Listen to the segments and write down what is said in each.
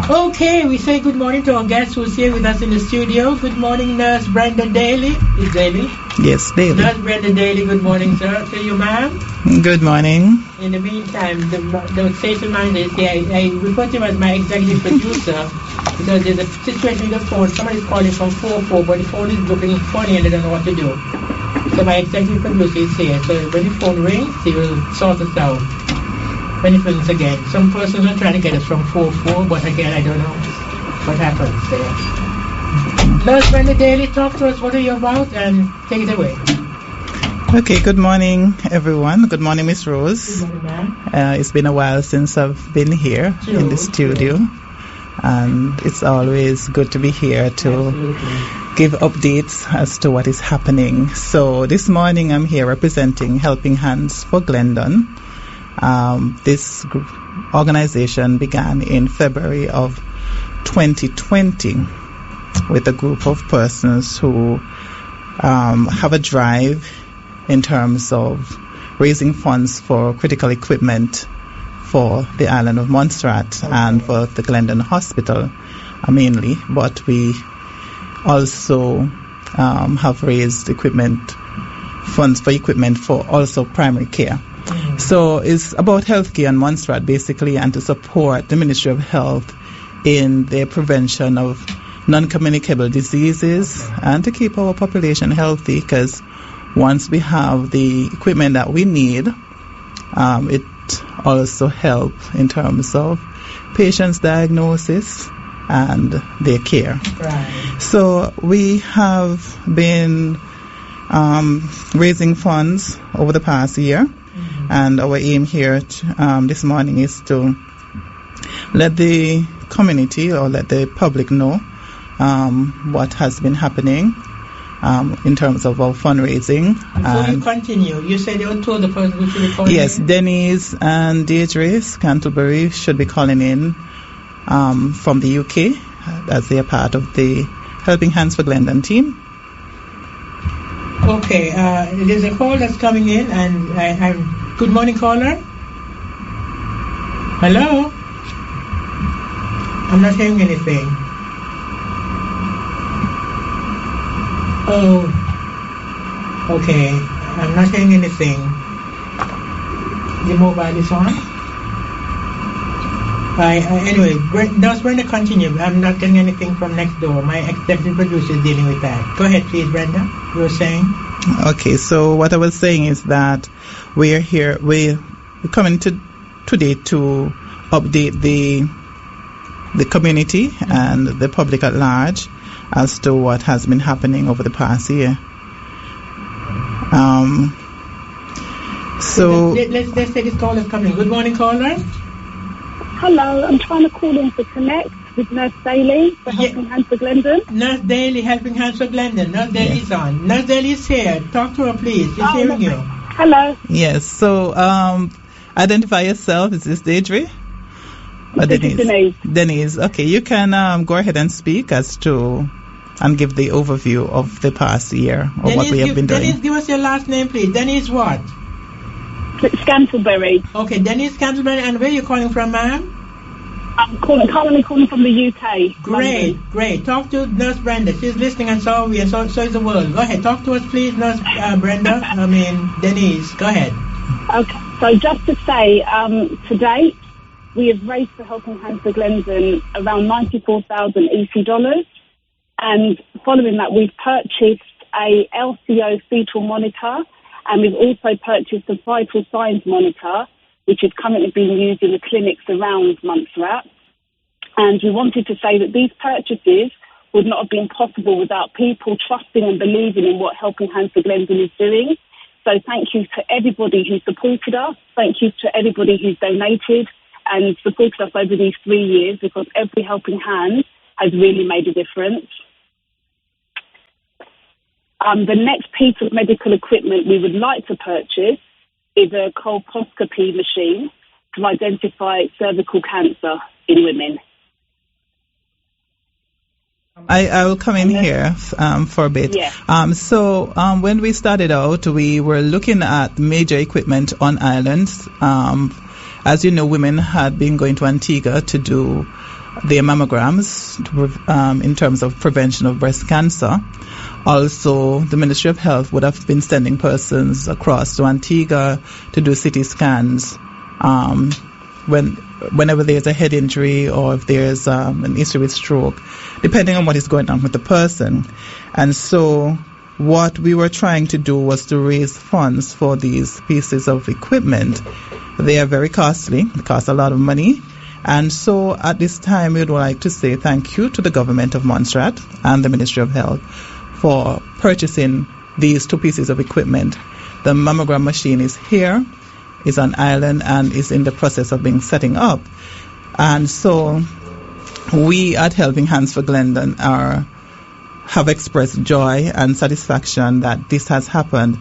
Okay, we say good morning to our guest who's here with us in the studio. Good morning, Nurse Brenda Daley. Is Daley? Yes, Daley. Nurse Brenda Daley, good morning, sir. To you, ma'am. Good morning. In the meantime, the station manager is here. I refer to him as my executive producer because there's a situation with the phone. Somebody's calling from 44, but the phone is looking funny and they don't know what to do. So my executive producer is here. So when the phone rings, he will sort us out. When it rings again. Some persons are trying to get us from 44, but again, I don't know what happens there. Nurse Brenda Daley, talk to us. What are you about? And take it away. Okay, good morning, everyone. Good morning, Miss Rose. Good morning, ma'am. It's been a while since I've been here in the studio. And it's always good to be here to give updates as to what is happening. So this morning I'm here representing Helping Hands for Glendon. This organization began in February of 2020 with a group of persons who have a drive in terms of raising funds for critical equipment for the island of Montserrat and for the Glendon Hospital mainly, but we also have raised funds for equipment for also primary care. So it's about healthcare in Montserrat basically, and to support the Ministry of Health in their prevention of non-communicable diseases and to keep our population healthy, because once we have the equipment that we need, it also helps in terms of patients' diagnosis and their care. Right. So we have been raising funds over the past year. And our aim here this morning is to let the community or let the public know what has been happening in terms of our fundraising. Before you continue, you said you told the person who should be calling Yes, in? Denise and Deirdre Scantlebury should be calling in from the UK as they are part of the Helping Hands for Glendon team. Okay, there's a call that's coming in, and I'm... Good morning, caller. Hello? I'm not hearing anything. Oh, okay. I'm not hearing anything. The mobile is on. Anyway, does Brenda continue? I'm not getting anything from next door. My executive producer is dealing with that. Go ahead, please, Brenda. You were saying? Okay, so what I was saying is that we're coming today to update the community and the public at large as to what has been happening over the past year. So let's take this call that's coming. Good morning, caller. Hello, I'm trying to call in to connect with Nurse Daley for Helping Hands for Glendon. Nurse Daley, Helping Hands for Glendon. Nurse Daley is on. Nurse Daley is here. Talk to her, please. She's hearing you. Hello. Yes, so identify yourself. Is this Deirdre? Or Denise. Denise. Okay, you can go ahead and speak and give the overview of the past year or what we have been doing. Denise, give us your last name, please. Denise what? Scantlebury. Okay, Denise Scantlebury. And where are you calling from, ma'am? I'm currently calling from the UK. Great, London. great. Talk to Nurse Brenda. She's listening, and so are we, and so is the world. Go ahead. Talk to us, please, Nurse Denise. Go ahead. Okay, so just to say, to date, we have raised for Helping Hands for Glendon around 94,000 EC dollars. And following that, we've purchased a LCO fetal monitor, and we've also purchased a vital signs monitor, which is currently being used in the clinics around Montserrat. And we wanted to say that these purchases would not have been possible without people trusting and believing in what Helping Hands for Glendon is doing. So thank you to everybody who supported us. Thank you to everybody who's donated and supported us over these 3 years, because every helping hand has really made a difference. The next piece of medical equipment we would like to purchase is a colposcopy machine to identify cervical cancer in women. I will come in here for a bit. Yeah. So when we started out, we were looking at major equipment on islands. As you know, women had been going to Antigua to do their mammograms in terms of prevention of breast cancer. Also, the Ministry of Health would have been sending persons across to Antigua to do CT scans whenever there's a head injury or if there's an issue with stroke, depending on what is going on with the person. And so what we were trying to do was to raise funds for these pieces of equipment. They are very costly. They cost a lot of money. And so at this time, we would like to say thank you to the government of Montserrat and the Ministry of Health for purchasing these two pieces of equipment. The mammogram machine is here, is on island, and is in the process of being setting up. And so we at Helping Hands for Glendon have expressed joy and satisfaction that this has happened.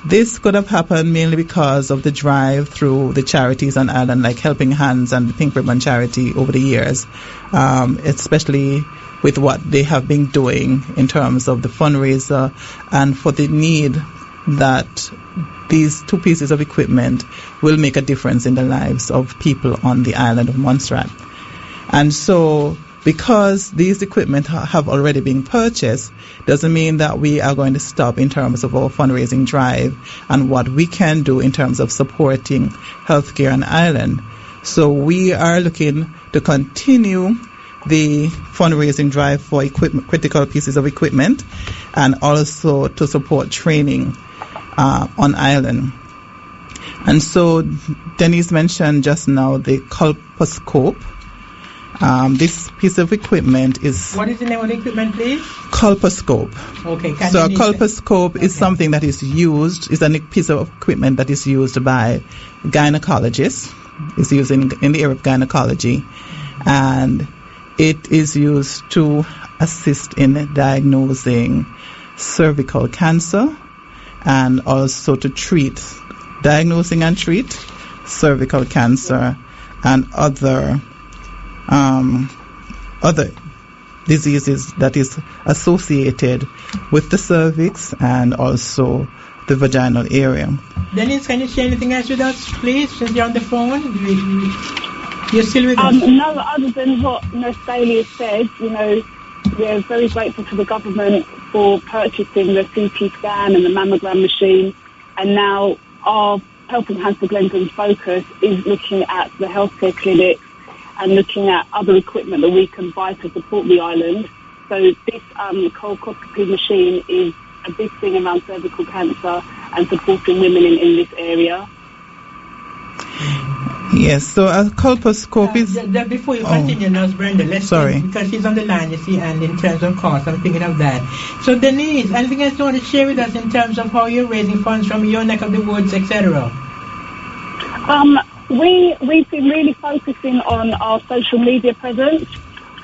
This could have happened mainly because of the drive through the charities on island, like Helping Hands and the Pink Ribbon Charity over the years, especially with what they have been doing in terms of the fundraiser and for the need that these two pieces of equipment will make a difference in the lives of people on the island of Montserrat. And so because these equipment have already been purchased, doesn't mean that we are going to stop in terms of our fundraising drive and what we can do in terms of supporting healthcare on island. So we are looking to continue the fundraising drive for critical pieces of equipment and also to support training on island. And so Denise mentioned just now the colposcope. This piece of equipment is... What is the name of the equipment, please? Colposcope. Okay. So a colposcope is something that is used, is a piece of equipment that is used by gynecologists. It's used in the area of gynecology. And it is used to assist in diagnosing cervical cancer and also to diagnosing and treat cervical cancer and other diseases that is associated with the cervix and also the vaginal area. Denise, can you share anything else with us, please, since you're on the phone? You're still with us? No, other than what Nurse Daley has said, we're very grateful to the government for purchasing the CT scan and the mammogram machine, and now our Helping Hands for Glendon's focus is looking at the healthcare clinics and looking at other equipment that we can buy to support the island. So this colposcopy machine is a big thing around cervical cancer and supporting women in this area. Yes, so a colposcope is... Before you continue, Nurse Brenda, because she's on the line, you see, and in terms of cost, I'm thinking of that. So Denise, anything else you want to share with us in terms of how you're raising funds from your neck of the woods, etc.? We've been really focusing on our social media presence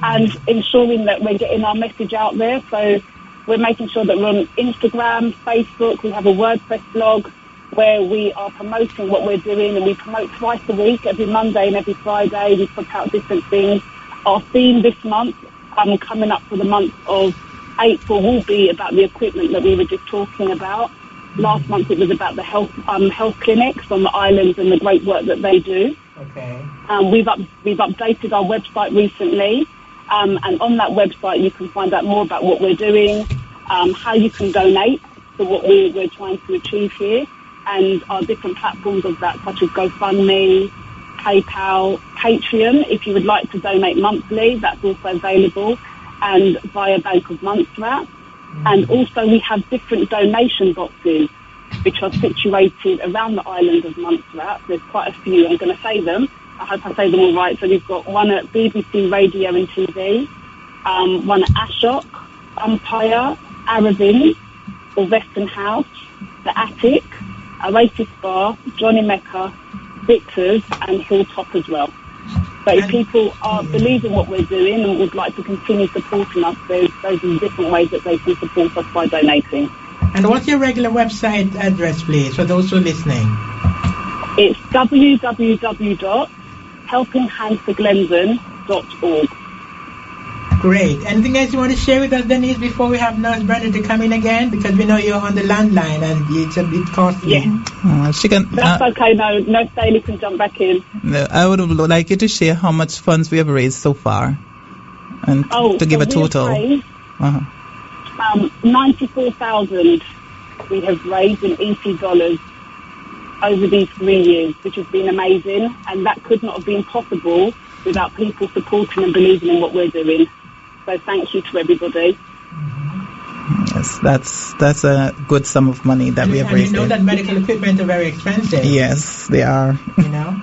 and ensuring that we're getting our message out there. So we're making sure that we're on Instagram, Facebook. We have a WordPress blog where we are promoting what we're doing, and we promote twice a week, every Monday and every Friday. We put out different things. Our theme this month, coming up for the month of April, will be about the equipment that we were just talking about. Last month it was about the health clinics on the islands and the great work that they do. Okay. We've updated our website recently, and on that website you can find out more about what we're doing, how you can donate to what we're trying to achieve here, and our different platforms of that, such as GoFundMe, PayPal, Patreon. If you would like to donate monthly, that's also available, and via Bank of Montserrat. And also we have different donation boxes which are situated around the island of Montserrat. There's quite a few. I'm going to say them. I hope I say them all right. So we've got one at BBC Radio and TV, one at Ashok, Umpire, Aravind, the Western House, the Attic, Oasis Bar, Johnny Mecca, Victor's and Hilltop as well. So if people are believing what we're doing and would like to continue supporting us, those are different ways that they can support us by donating. And what's your regular website address, please, for those who are listening? It's www.helpinghandsforglendon.org. Great. Anything else you want to share with us, Denise, before we have Nurse Brenda to come in again? Because we know you're on the landline and it's a bit costly. Yeah. She can, that's okay. No, Nurse Daley can jump back in. I would like you to share how much funds we have raised so far. and to give a total. Raised, 94,000 we have raised in EC dollars over these 3 years, which has been amazing, and that could not have been possible without people supporting and believing in what we're doing. So thank you to everybody. Yes, that's a good sum of money that we have raised. And you know that medical equipment are very expensive. Yes, they are. You know,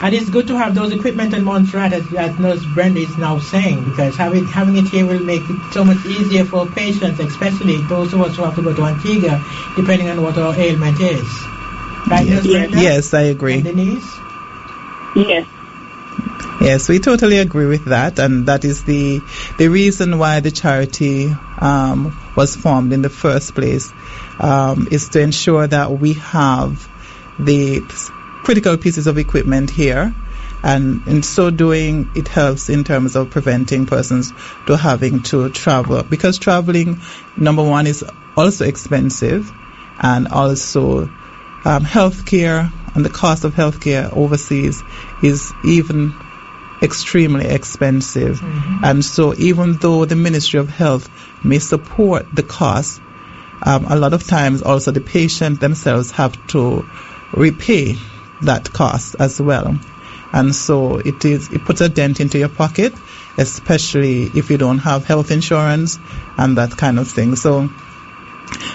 and it's good to have those equipment in Montserrat, as Nurse Brenda is now saying, because having it here will make it so much easier for patients, especially those of us who have to go to Antigua, depending on what our ailment is. Right, Nurse Brenda? Yes, I agree. And Denise? Yes. Yes, we totally agree with that, and that is the reason why the charity was formed in the first place, is to ensure that we have the critical pieces of equipment here, and in so doing, it helps in terms of preventing persons to having to travel, because traveling, number one, is also expensive, and also healthcare and the cost of healthcare overseas is even extremely expensive. Mm-hmm. And so even though the Ministry of Health may support the cost, a lot of times also the patient themselves have to repay that cost as well. And so it puts a dent into your pocket, especially if you don't have health insurance and that kind of thing. So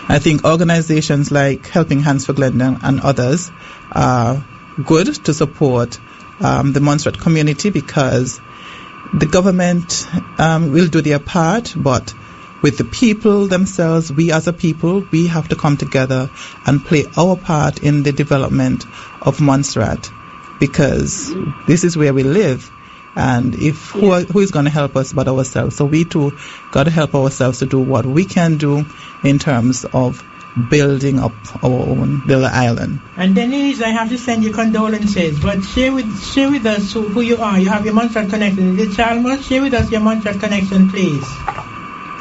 I think organizations like Helping Hands for Glendon and others are good to support the Monserrat community, because the government will do their part, but with the people themselves, we as a people, we have to come together and play our part in the development of Montserrat, because this is where we live. And if who is going to help us but ourselves? So we too got to help ourselves to do what we can do in terms of building up our own little island. And Denise, I have to send you condolences, but share with us who you are. You have your Montserrat connection. Is it Chalmers? Share with us your Montserrat connection, please.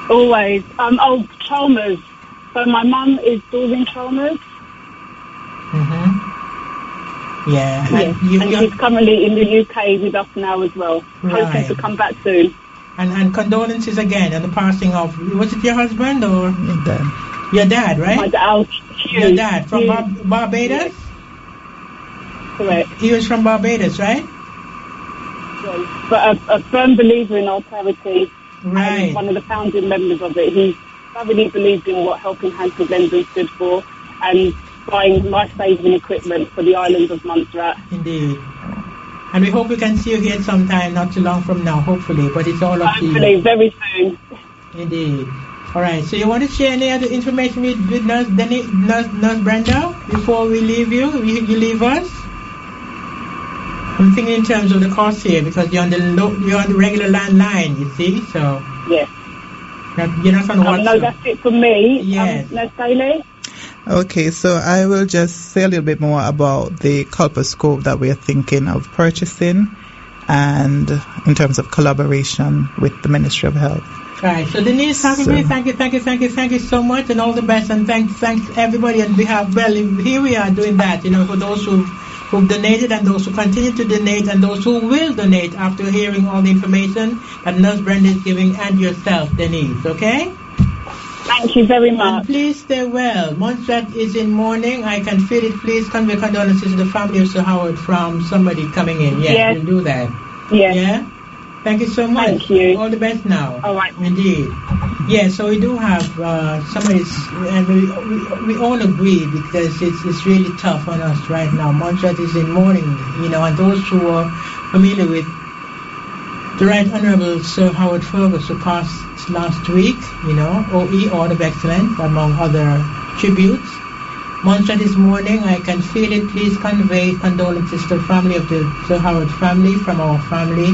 Always. Chalmers. So my mum is Doreen Chalmers. Mm-hmm. Yeah. Yes. And she's currently in the UK with us now as well. Right. Hoping to come back soon. And condolences again on the passing of, was it your husband or? Your dad. Your dad, right? My dad. Your dad from Barbados? Yes. Correct. He was from Barbados, right? Yes. But a firm believer in our charity. Right. And one of the founding members of it. He thoroughly believed in what Helping Hands for Glendon stood for, and buying life-saving equipment for the island of Montserrat. Indeed. And we hope we can see you here sometime, not too long from now, hopefully. But it's all up to you. Hopefully, very soon. Indeed. All right. So you want to share any other information with Nurse Brenda before we leave you? You leave us? I'm thinking in terms of the cost here, because you're on the regular landline, you see. So yes. You're not on WhatsApp. No, that's it for me. Yes. Nurse Daley. Okay, so I will just say a little bit more about the colposcope that we are thinking of purchasing, and in terms of collaboration with the Ministry of Health. Right. So Denise, thank you so much, and all the best, and thanks everybody on behalf. Well, here we are doing that, for those who've donated, and those who continue to donate, and those who will donate after hearing all the information that Nurse Brenda is giving, and yourself, Denise. Okay. Thank you very much. And please stay well. Montserrat is in mourning. I can feel it. Please convey condolences to the family of Sir Howard from somebody coming in. Yes. We'll do that. Yes. Yeah? Thank you so much. Thank you. All the best now. All right. Indeed. Yeah, so we do have somebody's, and we all agree, because it's really tough on us right now. Montserrat is in mourning, and those who are familiar with the Right Honourable Sir Howard Fergus, who passed last week, OE, Order of Excellence, among other tributes. Montserrat is mourning. I can feel it. Please convey condolences to the family of the Sir Howard family from our family.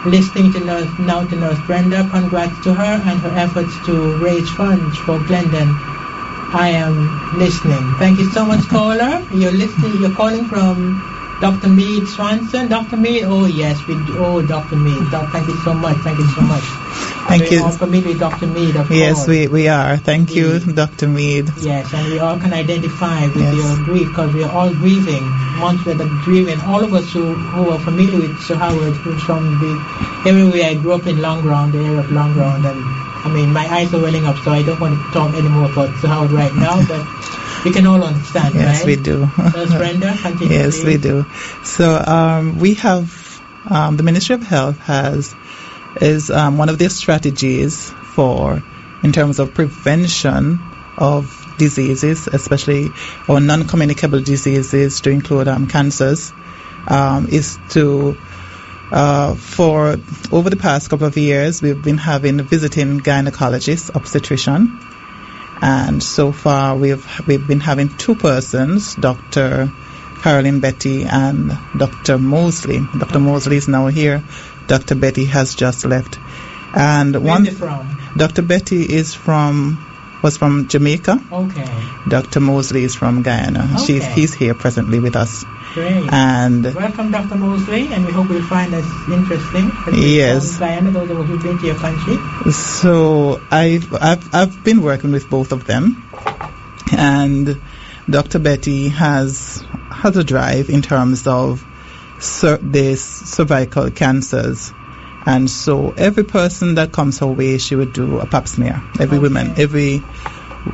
Listening to Nurse Brenda. Congrats to her and her efforts to raise funds for Glendon. I am listening. Thank you so much, caller. You're listening. You're calling from Dr. Mead Swanson. Dr. Mead, oh yes, Dr. Mead. Thank you so much. Thank you. We're all familiar with Dr. Mead, of Yes, course. we are. Thank you, Dr. Mead. Yes, and we all can identify with Yes. your grief because we are all grieving. Montserrat are grieving. All of us who are familiar with Sir Howard, who's from the area where I grew up in Long Ground, the area of Long Ground, and I mean, my eyes are welling up, so I don't want to talk anymore about Sir Howard right now, but we can all understand, Yes, right? we do. Nurse Brenda, continue, Yes, please. we do. So we have the Ministry of Health is one of their strategies in terms of prevention of diseases, especially or non-communicable diseases, to include cancers, is to for over the past couple of years we've been visiting gynecologists, obstetrician, and so far we've been having two persons, Dr. Caroline Betty and Dr. Mosley. Dr. Mosley is now here. Dr. Betty has just left. And Where's it from? Dr. Betty was from Jamaica. Okay. Dr. Mosley is from Guyana. Okay. He's here presently with us. Great. And welcome, Dr. Mosley, and we hope you'll find us interesting. Yes. Guyana, those of us who've been to your country. So I've been working with both of them, and Dr. Betty has a drive in terms of these cervical cancers, and so every person that comes her way, she would do a pap smear. Every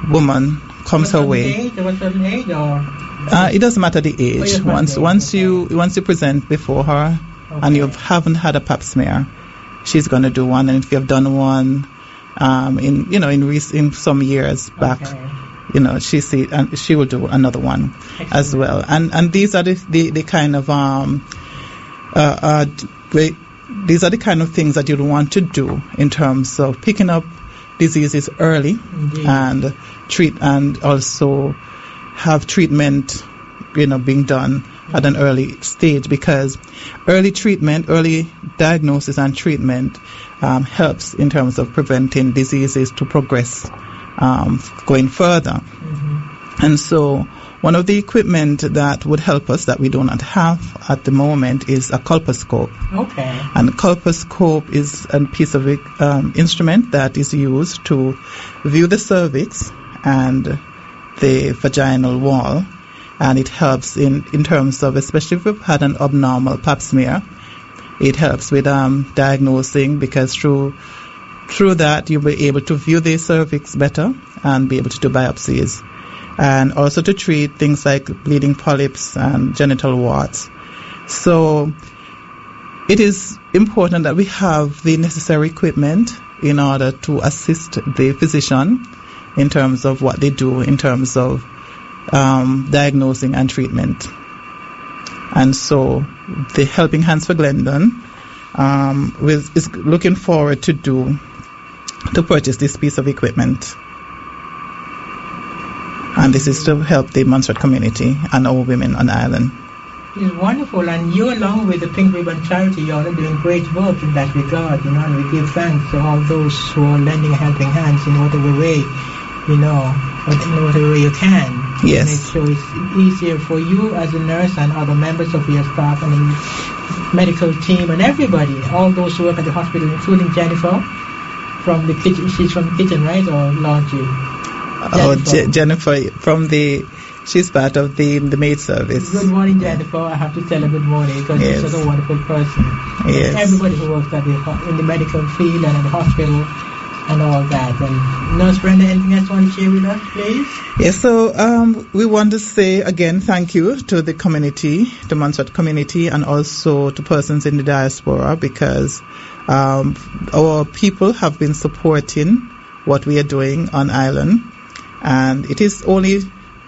woman comes her way. Of a certain age, or it doesn't matter the age. Once you present before her, and you haven't had a pap smear, she's going to do one. And if you have done one in some years back, she will do another one. Excellent. As well. And these are the kind of these are the kind of things that you'd want to do in terms of picking up diseases early. Indeed. And treat, and also have treatment being done at an early stage, because early diagnosis and treatment helps in terms of preventing diseases to progress going further. Mm-hmm. And so one of the equipment that would help us that we do not have at the moment is a colposcope. Okay. And a colposcope is a piece of instrument that is used to view the cervix and the vaginal wall, and it helps in terms of, especially if we've had an abnormal pap smear, it helps with diagnosing, because through that you'll be able to view the cervix better and be able to do biopsies, and also to treat things like bleeding polyps and genital warts. So it is important that we have the necessary equipment in order to assist the physician in terms of what they do in terms of diagnosing and treatment. And so the Helping Hands for Glendon is looking forward to purchase this piece of equipment. And this is to help the Monserrat community and all women on the island. It's wonderful, and you, along with the Pink Ribbon Charity, you're doing great work in that regard, and we give thanks to all those who are lending a helping hands in whatever way, in whatever way you can. Yes. Make sure it's easier for you as a nurse and other members of your staff and the medical team and everybody, all those who work at the hospital, including Jennifer from the kitchen. She's from the kitchen, right, or laundry? Jennifer she's part of the maid service. Good morning, Jennifer. I have to tell her good morning because she's such a wonderful person. Yes. Everybody who works in the medical field and at the hospital and all that. And Nurse Brenda, anything else you want to share with us, please? Yes, so we want to say again thank you to the community, the Monserrat community, and also to persons in the diaspora, because our people have been supporting what we are doing on island, and it is only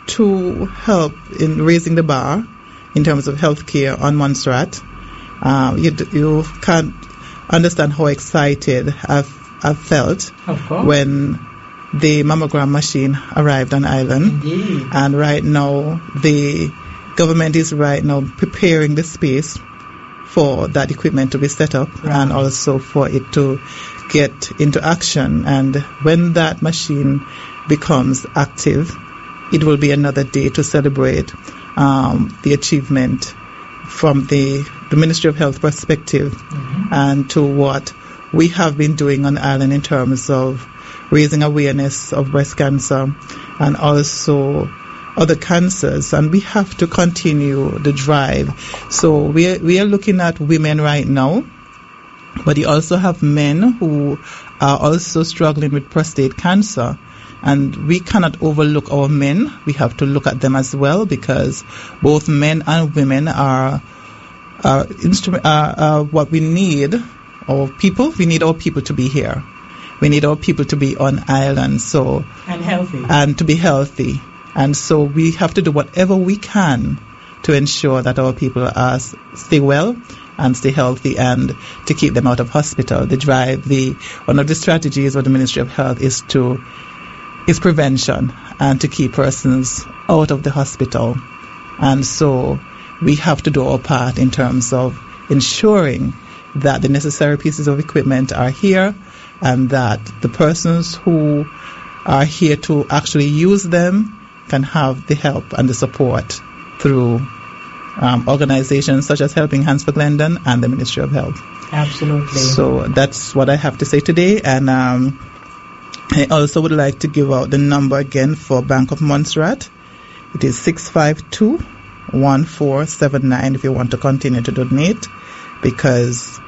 to help in raising the bar in terms of healthcare on Montserrat. You can't understand how excited I've felt when the mammogram machine arrived on island. Indeed. And right now the government is preparing the space for that equipment to be set up, and also for it to get into action. And when that machine becomes active, it will be another day to celebrate the achievement from the Ministry of Health perspective, and to what we have been doing on the island in terms of raising awareness of breast cancer and also other cancers, and we have to continue the drive. So we are looking at women right now, but you also have men who are also struggling with prostate cancer. And we cannot overlook our men. We have to look at them as well, because both men and women are what we need. Our people, we need our people to be here. We need our people to be on island, and healthy, and to be healthy. And so we have to do whatever we can to ensure that our people stay well and stay healthy, and to keep them out of hospital. The drive, one of the strategies of the Ministry of Health is prevention, and to keep persons out of the hospital. And so we have to do our part in terms of ensuring that the necessary pieces of equipment are here, and that the persons who are here to actually use them can have the help and the support through organizations such as Helping Hands for Glendon and the Ministry of Health. Absolutely. So that's what I have to say today. And I also would like to give out the number again for Bank of Montserrat. It is 652-1479 if you want to continue to donate, because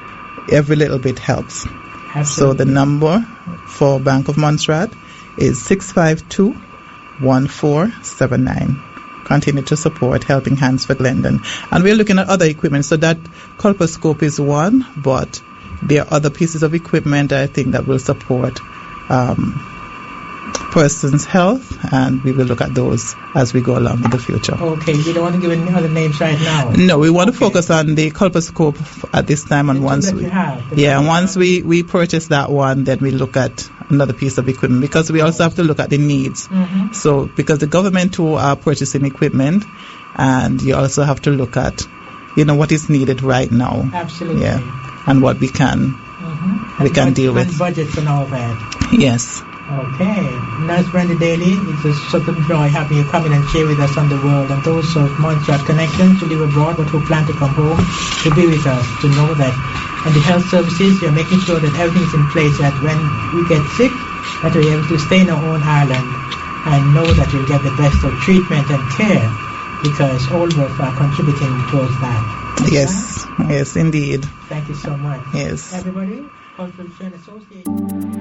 every little bit helps. Absolutely. So the number for Bank of Montserrat is 652-1479. Continue to support Helping Hands for Glendon. And we're looking at other equipment. So that colposcope is one, but there are other pieces of equipment I think that will support person's health, and we will look at those as we go along in the future. Okay, you don't want to give any other names right now? No, we want to focus on the colposcope at this time, and once we purchase that one, then we look at another piece of equipment, because we also have to look at the needs. Mm-hmm. So because the government too are purchasing equipment, and you also have to look at what is needed right now. Absolutely. Yeah, and what we can deal with. And budgets and all that. Yes. Okay. Nurse Brenda Daley, it's a such a joy having you come in and share with us on the world, and those of Montserrat connections who live abroad but who plan to come home to be with us, to know that. And the health services, you're making sure that everything's in place, that when we get sick, that we're able to stay in our own island and know that we'll get the best of treatment and care, because all of us are contributing towards that. Yes, indeed. Thank you so much. Yes. Everybody, Cultural Association.